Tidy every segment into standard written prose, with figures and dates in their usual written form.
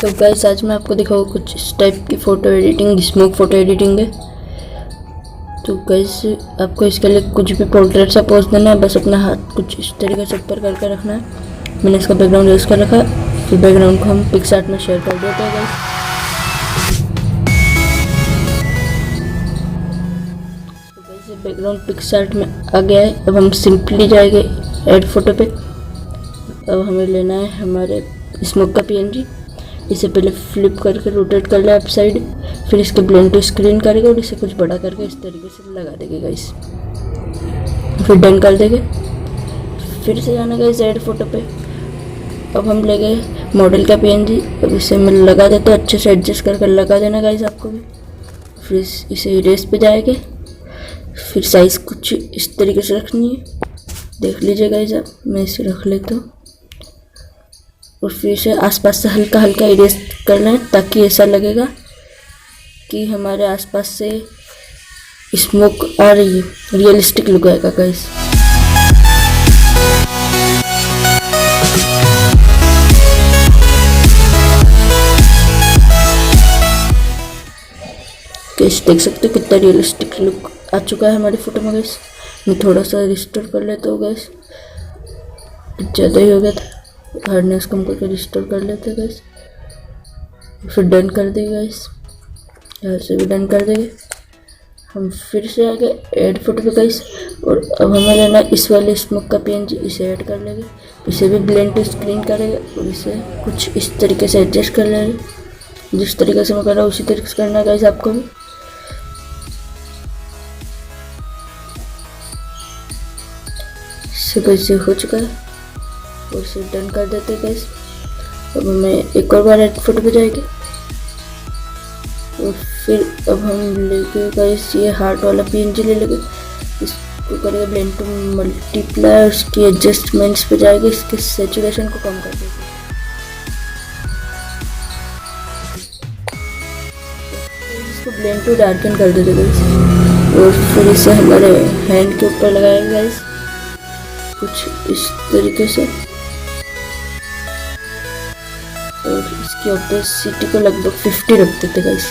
तो गाइस आज मैं आपको दिखाऊँ कुछ इस टाइप की photo editing, smoke photo editing है। तो गाइस आपको इसके लिए कुछ भी पोर्ट्रेट सा पोज देना है, बस अपना हाथ कुछ इस तरीके से ऊपर करके रखना है। मैंने इसका बैकग्राउंड यूज़ कर रखा है, फिर बैकग्राउंड को हम पिक्सार्ट में शेयर कर देते हैं गाइस। तो गाइस बैकग्राउंड पिक्सार्ट में आ गया है। अब हम सिंपली जाएंगे ऐड फोटो पे। अब हमें लेना है हमारे स्मोक का PNG। इसे पहले फ्लिप करके रोटेट कर ले अप साइड, फिर इसके ब्लेंड टू स्क्रीन करेंगे और इसे कुछ बड़ा करके इस तरीके से लगा देंगे गाइस। फिर डन कर देंगे। फिर से जाना गाइस ऐड फोटो पे। अब हम लेंगे मॉडल का PNG। अब इसे मैं लगा देते हैं, अच्छे से एडजस्ट करके लगा देना गाइस आपको भी। फिर इसे इरेज पे जाएंगे, फिर साइज़ कुछ इस तरीके से रखनी है, देख लीजिए गाइस आप। मैं इसे रख लेता हूँ और फिर इसे आसपास से हल्का हल्का इरेज कर लें, ताकि ऐसा लगेगा कि हमारे आसपास से स्मोक आ रही है, रियलिस्टिक लुक आएगा गाइस। गाइस देख सकते हो कितना रियलिस्टिक लुक आ चुका है हमारी फोटो में गाइस। मैं थोड़ा सा रिस्टोर कर लेता हूँ गाइस, ज़्यादा ही हो गया था, हार्डनेस कम करके रिस्टोर कर लेते हैं गाइस। फिर डन कर देंगे गाइस, यहाँ से भी डन कर देंगे। हम फिर से आगे ऐड फोटो पे गाइस, और अब हमें लेना इस वाले स्मोक का PNG। इसे ऐड कर लेंगे, इसे भी ब्लेंड टू स्क्रीन करेंगे और इसे कुछ इस तरीके से एडजस्ट कर लेंगे। जिस तरीके से मैं कर रहा हूँ उसी तरीके से करना है गाइस आपको भी। सब ऐसे हो चुका है और इसे डन कर देते हैं गाइस। अब हमें एक और बार ऐड फोटो पे जाएंगे और फिर अब हम लेके गाइस ये हार्ट वाला PNG ले लेंगे। इसको करेंगे ब्लेंड टू मल्टीप्लाई, उसकी एडजस्टमेंट्स पे जाएंगे, इसके सैचुरेशन को कम कर देंगे। इसको ब्लेंड टू डार्कन कर देते गाइस और फिर इसे हमारे हैंड के ऊपर लगाएंगे गाइस कुछ इस तरीके से, और इसकी ऑपेसिटी को लगभग 50 रख देते गाइस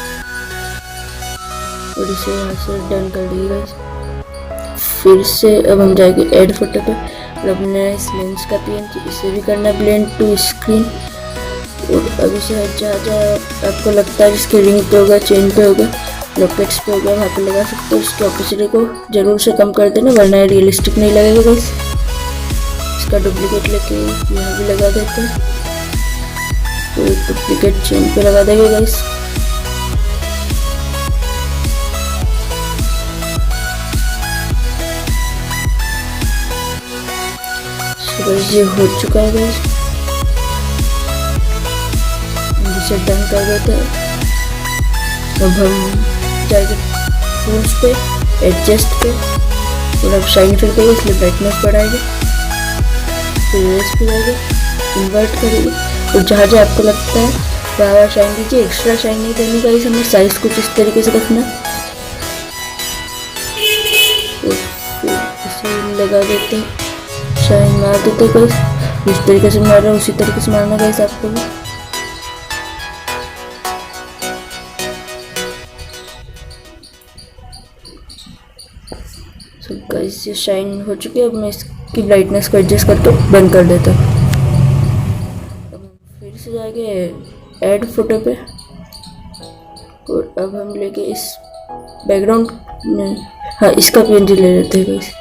और इसे यहाँ से डन कर देंगे गाइस। फिर से अब हम जाएंगे ऐड फोटो पे और अपने इस लेंस का PNG, इसे भी करना है ब्लेंड टू स्क्रीन। और अभी से जहाँ जहाँ आपको लगता है जिसके रिंग पे होगा, चेन पे होगा, लॉकेट्स पे होगा, वहाँ पे लगा सकते हो। इसकी ऑपेसिटी को जरूर से कम कर देना, वरना रियलिस्टिक नहीं लगेगा गाइस। इसका डुप्लीकेट लेके यहाँ भी लगा देते हैं, तो डुप्लीकेट चेन पे लगा देंगे गाइस। ये हो चुका है गाइस, इसे डन कर देते हैं। अब हम जाएंगे टूल्स पे, एडजस्ट पे, और अब शाइन फिल करेंगे, इसलिए ब्राइटनेस बढ़ाएंगे। फिर इरेज पे जाएंगे, इन्वर्ट करेंगे और जहाँ जहाँ आपको लगता है वहाँ शाइन दीजिए। एक्स्ट्रा शाइन नहीं देनी गाइस, हमें साइज कुछ इस तरीके से रखना और फिर इसे लगा देते हैं, शाइन मार देते गाइस। जिस तरीके से मार रहा है उसी तरीके से मारना गाइस आपको भी। तो गाइस ये शाइन हो चुकी है। अब मैं इसकी ब्राइटनेस को एडजस्ट करके बंद कर देता हूँ। फिर से जाएंगे ऐड फोटो पे और अब हम लेके इस बैकग्राउंड में, हाँ इसका PNG ले लेते हैं गाइस।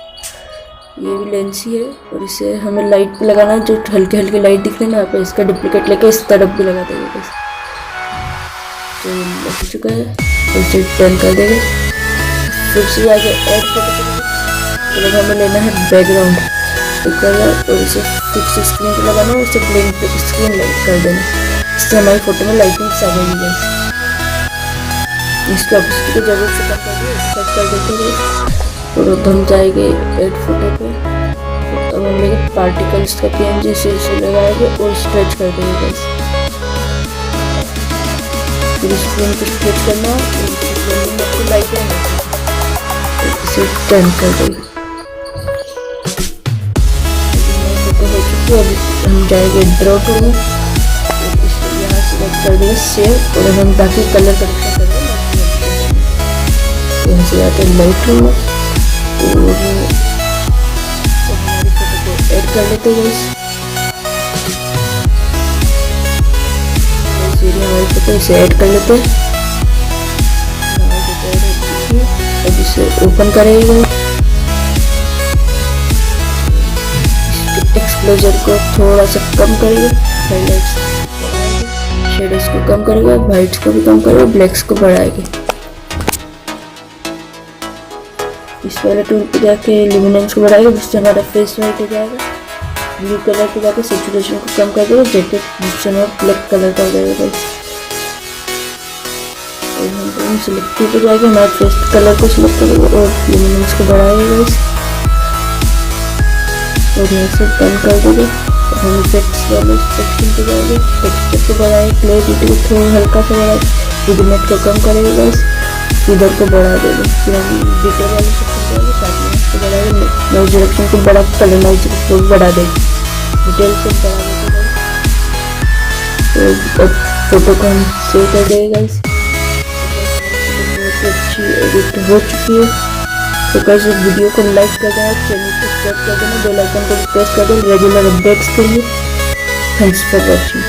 ये भी लेंस ही है और इसे हमें लाइट पे लगाना है, जो हल्के हल्के लाइट दिख रही है ना यहाँ पे। इसका डुप्लीकेट लेके इस तरफ भी लगा देंगे गाइस। तो लग चुका है, इसे टर्न कर देंगे। फिर से जाके ऐड फोटो पे तो हमें लेना है बैकग्राउंड कलर और इसे फिक्स स्क्रीन पे लगाना है, उसे ब्लेंड पे स्क्रीन लाइट कर देना। इससे हमारी फोटो में लाइटिंग आ जाएगी गाइस। इसकी ऑपेसिटी को जरूर से कम कर देते हैं। और अब हम जाएंगे ऐड फोटो पे। अब हम लेंगे पार्टिकल्स का PNG, से इसे लगाएंगे और स्ट्रेच कर देंगे गाइस। फिर स्क्रीन को स्ट्रेच करना और लाइट इसे टर्न कर देंगे। फोटो हो चुकी है। अब हम जाएंगे ड्रॉ टूल में, यहाँ से कर देंगे सेव और हम बाकी कलर करेक्शन करेंगे। यहाँ से जाते हैं लाइट रूम में और हमारी फोटो को ऐड कर लेते हैं गाइस। हमारी फोटो इसे ऐड कर लेते हैं। अब इसे ओपन करेंगे। एक्सपोजर को थोड़ा सा कम करेंगे, हाइलाइट्स शेडोज को कम करेंगे, वाइट्स को भी कम करेंगे, ब्लैक्स को बढ़ाएंगे। इस वाले टूल पे जाके ल्यूमिनेंस को बढ़ाएंगे जिससे हमारा फेस वाइट हो जाएगा। ब्लू कलर पे जाके सैचुरेशन को कम कर देंगे जैकेट जिससे हमारा ब्लैक कलर का हो जाएगा। और हम सिलेक्टिव पे जाएंगे, हमारे फेस कलर को सिलेक्ट करेंगे और ल्यूमिनेंस को बढ़ाएंगे और यहाँ से कम कर देंगे। हम इफेक्ट्स वाले सेक्शन पे जाएंगे, टेक्सचर को बढ़ाएंगे, क्लैरिटी को थोड़ा हल्का सा बढ़ाएंगे, विग्नेट को कम करेंगे गाइस, इधर को बढ़ा देंगे। फिर हम डिटेल वाले सेक्शन पे जाएंगे, शार्पनेस को बढ़ाएंगे, नॉइज डायरेक्शन को बढ़ा के कलर नॉइज को बढ़ा देंगे, डिटेल से बढ़ा देंगे। तो अब फोटो को हम सेव कर देंगे गाइस। बहुत अच्छी एडिट हो चुकी है। तो गाइस इस वीडियो को लाइक कर देना, चैनल को सब्सक्राइब कर देना, बेल आइकन को प्रेस कर देना रेगुलर अपडेट्स के लिए। Thanks for watching.